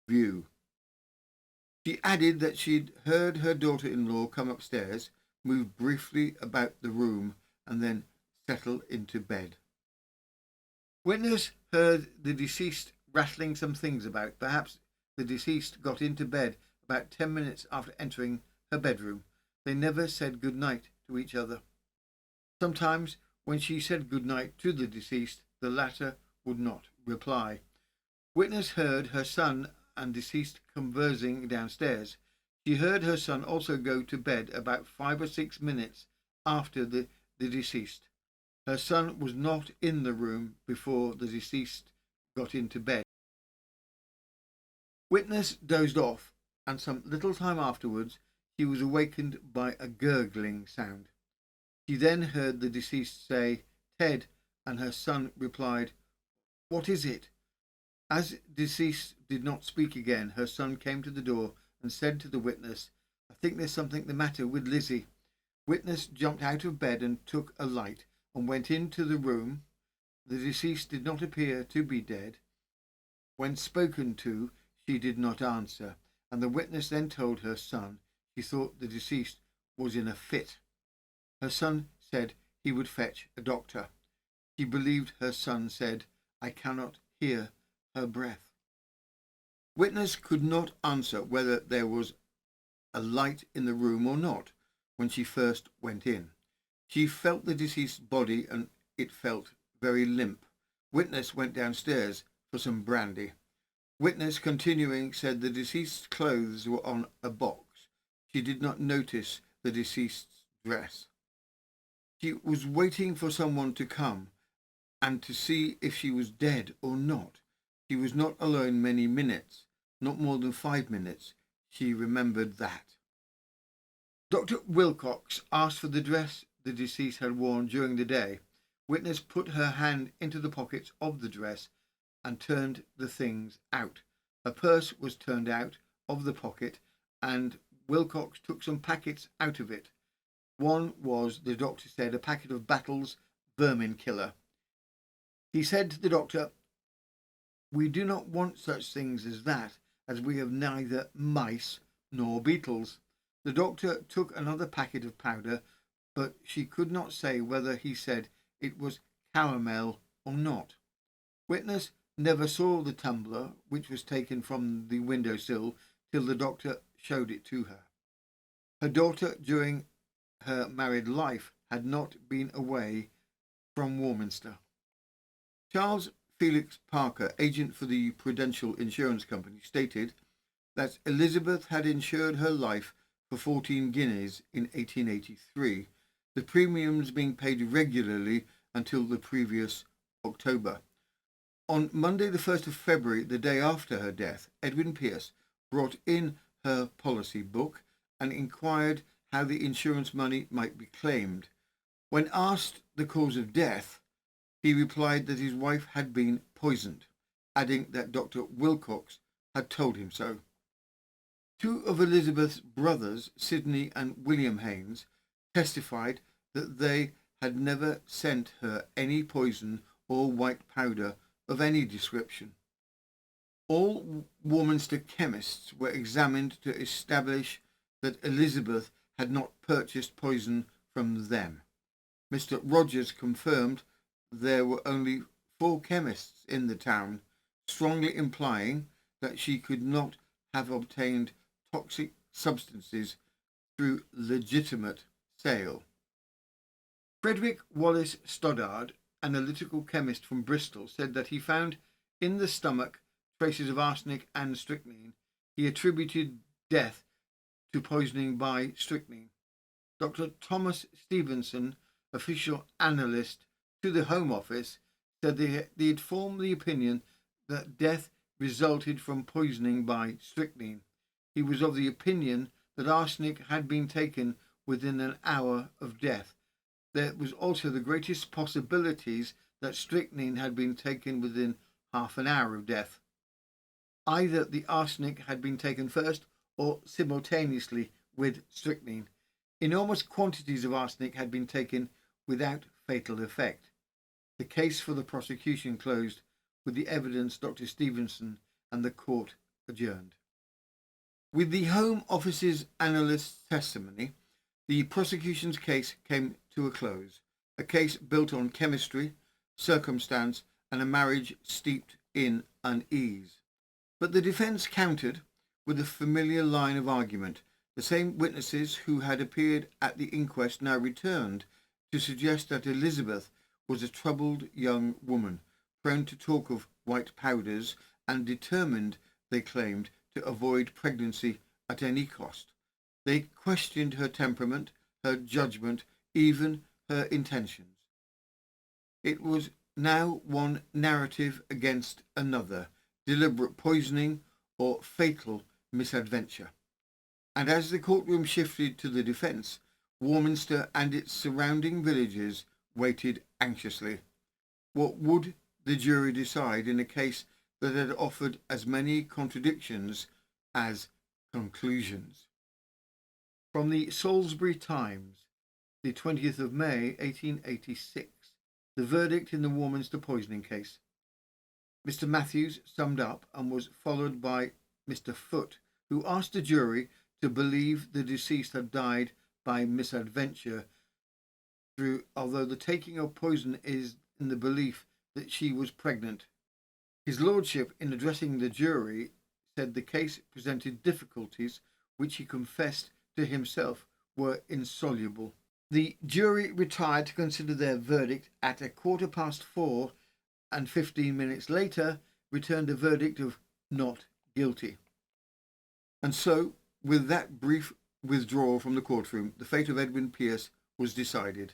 view. She added that she'd heard her daughter-in-law come upstairs, move briefly about the room, and then settle into bed. Witness heard the deceased rattling some things about. Perhaps the deceased got into bed about 10 minutes after entering her bedroom. They never said good night to each other. Sometimes when she said good night to the deceased, the latter would not reply. Witness heard her son and deceased conversing downstairs. She heard her son also go to bed about 5 or 6 minutes after the deceased. Her son was not in the room before the deceased got into bed. Witness dozed off, and some little time afterwards she was awakened by a gurgling sound. She then heard the deceased say, "Ted," and her son replied, "What is it?" As deceased did not speak again, her son came to the door and said to the witness, "I think there's something the matter with Lizzie." Witness jumped out of bed and took a light and went into the room. The deceased did not appear to be dead. When spoken to, she did not answer, and the witness then told her son she thought the deceased was in a fit. Her son said he would fetch a doctor. She believed her son said, "I cannot hear her breath." Witness could not answer whether there was a light in the room or not when she first went in. She felt the deceased's body and it felt very limp. Witness went downstairs for some brandy. Witness, continuing, said the deceased's clothes were on a box. She did not notice the deceased's dress. She was waiting for someone to come and to see if she was dead or not. She was not alone many minutes, not more than 5 minutes. She remembered that. Dr. Wilcox asked for the dress the deceased had worn during the day. Witness put her hand into the pockets of the dress and turned the things out. Her purse was turned out of the pocket, and Wilcox took some packets out of it. One was, the doctor said, a packet of Battle's vermin killer. He said to the doctor, "We do not want such things as that, as we have neither mice nor beetles." The doctor took another packet of powder, but she could not say whether he said it was caramel or not. Witness never saw the tumbler, which was taken from the windowsill, till the doctor showed it to her. Her daughter, during her married life, had not been away from Warminster. Charles Felix Parker, agent for the Prudential Insurance Company, stated that Elizabeth had insured her life for 14 guineas in 1883, the premiums being paid regularly until the previous October. On Monday the 1st of February, the day after her death, Edwin Pearce brought in her policy book and inquired how the insurance money might be claimed. When asked the cause of death, he replied that his wife had been poisoned, adding that Dr. Wilcox had told him so. Two of Elizabeth's brothers, Sidney and William Haynes, testified that they had never sent her any poison or white powder of any description. All Warminster chemists were examined to establish that Elizabeth had not purchased poison from them. Mr. Rogers confirmed there were only 4 chemists in the town, strongly implying that she could not have obtained toxic substances through legitimate sale. Frederick Wallace Stoddard, analytical chemist from Bristol, said that he found in the stomach traces of arsenic and strychnine. He attributed death to poisoning by strychnine. Dr. Thomas Stevenson, official analyst to the Home Office, said they had formed the opinion that death resulted from poisoning by strychnine. He was of the opinion that arsenic had been taken within an hour of death. There was also the greatest possibilities that strychnine had been taken within half an hour of death. Either the arsenic had been taken first or simultaneously with strychnine. Enormous quantities of arsenic had been taken without fatal effect. The case for the prosecution closed with the evidence Dr. Stevenson and the court adjourned. With the Home Office's analyst's testimony, the prosecution's case came to a close, a case built on chemistry, circumstance, and a marriage steeped in unease. But the defence countered with a familiar line of argument. The same witnesses who had appeared at the inquest now returned to suggest that Elizabeth was a troubled young woman, prone to talk of white powders and determined, they claimed, to avoid pregnancy at any cost. They questioned her temperament, her judgment, even her intentions. It was now one narrative against another, deliberate poisoning or fatal misadventure. And as the courtroom shifted to the defence, Warminster and its surrounding villages waited anxiously. What would the jury decide in a case that had offered as many contradictions as conclusions? From the Salisbury Times, the 20th of May, 1886, the verdict in the Warminster poisoning case. Mr. Matthews summed up and was followed by Mr. Foote, who asked the jury to believe the deceased had died by misadventure, although the taking of poison is in the belief that she was pregnant. His lordship, in addressing the jury, said the case presented difficulties which he confessed to himself were insoluble. The jury retired to consider their verdict at 4:15, and 15 minutes later returned a verdict of not guilty. And so, with that brief withdrawal from the courtroom, the fate of Edwin Pearce was decided.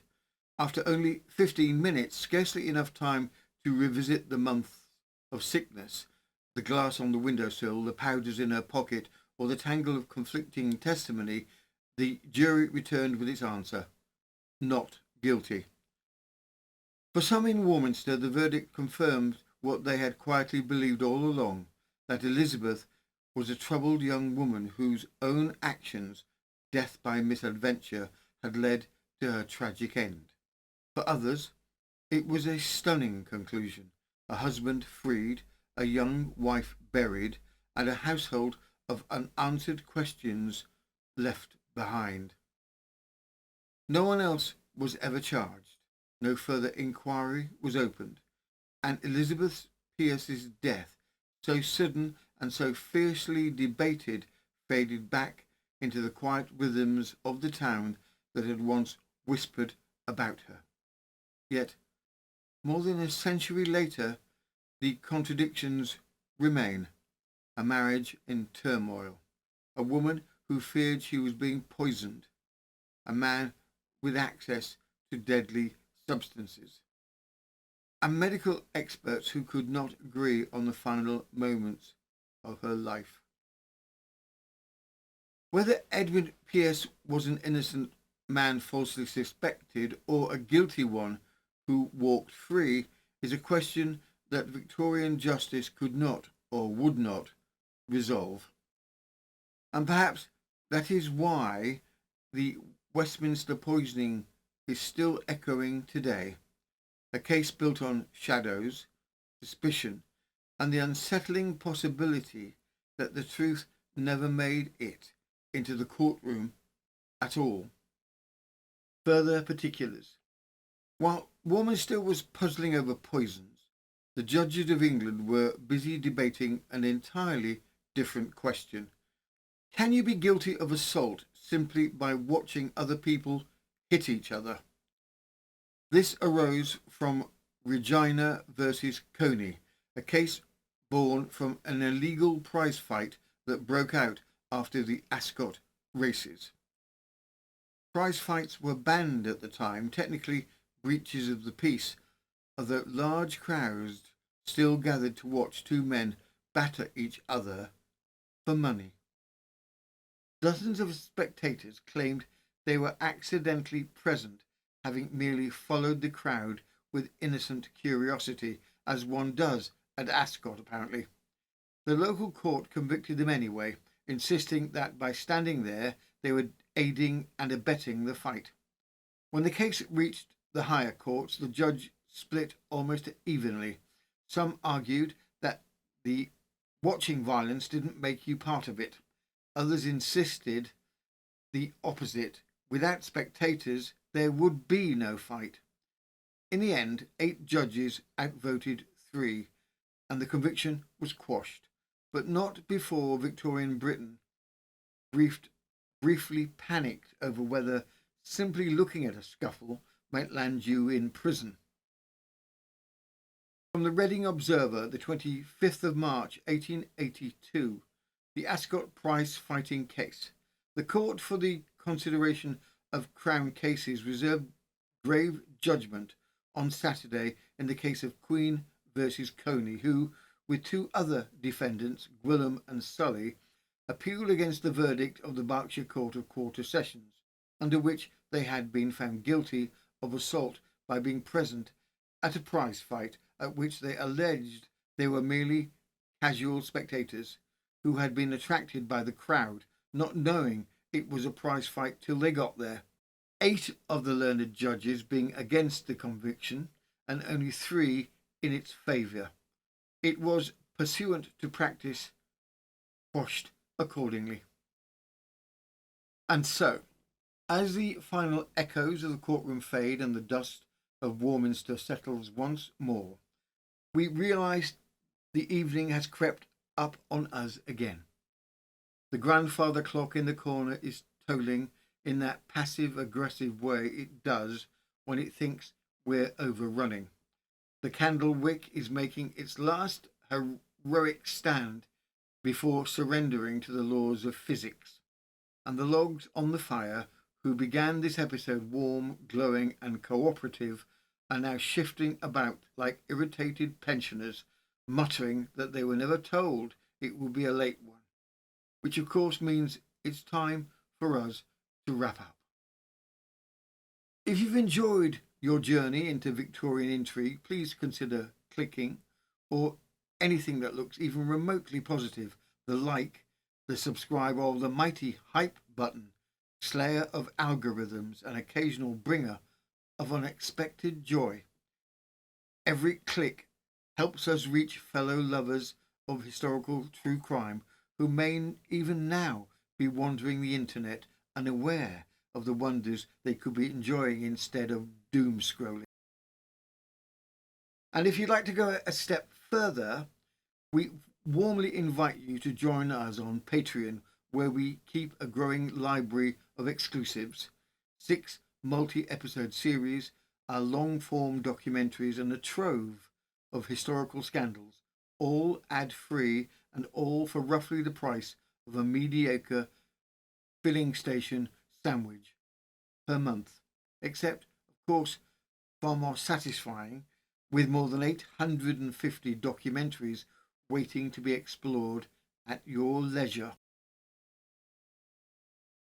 After only 15 minutes, scarcely enough time to revisit the months of sickness, the glass on the windowsill, the powders in her pocket, or the tangle of conflicting testimony, the jury returned with its answer: not guilty. For some in Warminster, the verdict confirmed what they had quietly believed all along, that Elizabeth was a troubled young woman whose own actions, death by misadventure, had led to her tragic end. For others, it was a stunning conclusion: a husband freed, a young wife buried, and a household of unanswered questions left behind. No one else was ever charged. No further inquiry was opened, and Elizabeth's Pearce's death, so sudden and so fiercely debated, faded back into the quiet rhythms of the town that had once whispered about her. Yet, more than a century later, the contradictions remain. A marriage in turmoil, a woman who feared she was being poisoned, a man with access to deadly substances, and medical experts who could not agree on the final moments of her life. Whether Edwin Pearce was an innocent man falsely suspected or a guilty one who walked free is a question that Victorian justice could not or would not resolve. And perhaps that is why the Westminster poisoning is still echoing today, a case built on shadows, suspicion, and the unsettling possibility that the truth never made it into the courtroom at all. Further particulars. While Warminster was puzzling over poisons, the judges of England were busy debating an entirely different question. Can you be guilty of assault simply by watching other people hit each other? This arose from Regina versus Coney, a case born from an illegal prize fight that broke out after the Ascot races. Prize fights were banned at the time, technically breaches of the peace, although large crowds still gathered to watch two men batter each other for money. Dozens of spectators claimed they were accidentally present, having merely followed the crowd with innocent curiosity, as one does at Ascot apparently. The local court convicted them anyway, insisting that by standing there they were aiding and abetting the fight. When the case reached the higher courts, the judge split almost evenly. Some argued that the watching violence didn't make you part of it. Others insisted the opposite. Without spectators, there would be no fight. In the end, 8 judges outvoted 3, and the conviction was quashed, but not before Victorian Britain briefly panicked over whether simply looking at a scuffle might land you in prison. From the Reading Observer, the 25th of March 1882, the Ascot prize fighting case. The court for the consideration of Crown cases reserved grave judgment on Saturday in the case of Queen versus Coney, who, with 2 other defendants, Gwilym and Sully, appealed against the verdict of the Berkshire Court of Quarter Sessions, under which they had been found guilty of assault by being present at a prize fight at which they alleged they were merely casual spectators who had been attracted by the crowd, not knowing it was a prize fight till they got there. 8 of the learned judges being against the conviction and only 3 in its favour. It was, pursuant to practice, quashed accordingly. And so, as the final echoes of the courtroom fade and the dust of Warminster settles once more, we realise the evening has crept up on us again. The grandfather clock in the corner is tolling in that passive-aggressive way it does when it thinks we're overrunning. The candle wick is making its last heroic stand before surrendering to the laws of physics, and the logs on the fire, who began this episode warm, glowing and cooperative, are now shifting about like irritated pensioners, muttering that they were never told it would be a late one, which of course means it's time for us to wrap up. If you've enjoyed your journey into Victorian intrigue, please consider clicking, or anything that looks even remotely positive, the like, the subscribe, or the mighty hype button, slayer of algorithms and occasional bringer of unexpected joy. Every click helps us reach fellow lovers of historical true crime who may even now be wandering the internet unaware of the wonders they could be enjoying instead of doom scrolling. And if you'd like to go a step Further, we warmly invite you to join us on Patreon, where we keep a growing library of exclusives, 6 multi-episode series, our long-form documentaries, and a trove of historical scandals, all ad-free and all for roughly the price of a mediocre filling station sandwich per month, except, of course, far more satisfying, with more than 850 documentaries waiting to be explored at your leisure.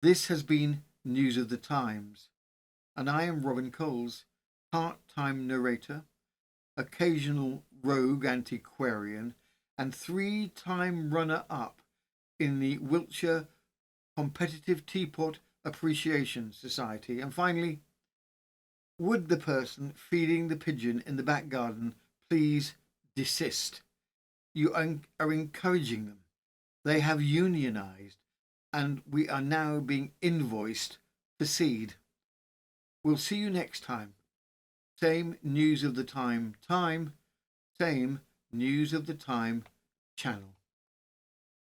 This has been News of the Times, and I am Robin Coles, part-time narrator, occasional rogue antiquarian, and 3-time runner-up in the Wiltshire Competitive Teapot Appreciation Society. And finally, would the person feeding the pigeon in the back garden please desist? You are encouraging them. They have unionised, and we are now being invoiced for seed. We'll see you next time. Same News of the Time, same News of the Time channel.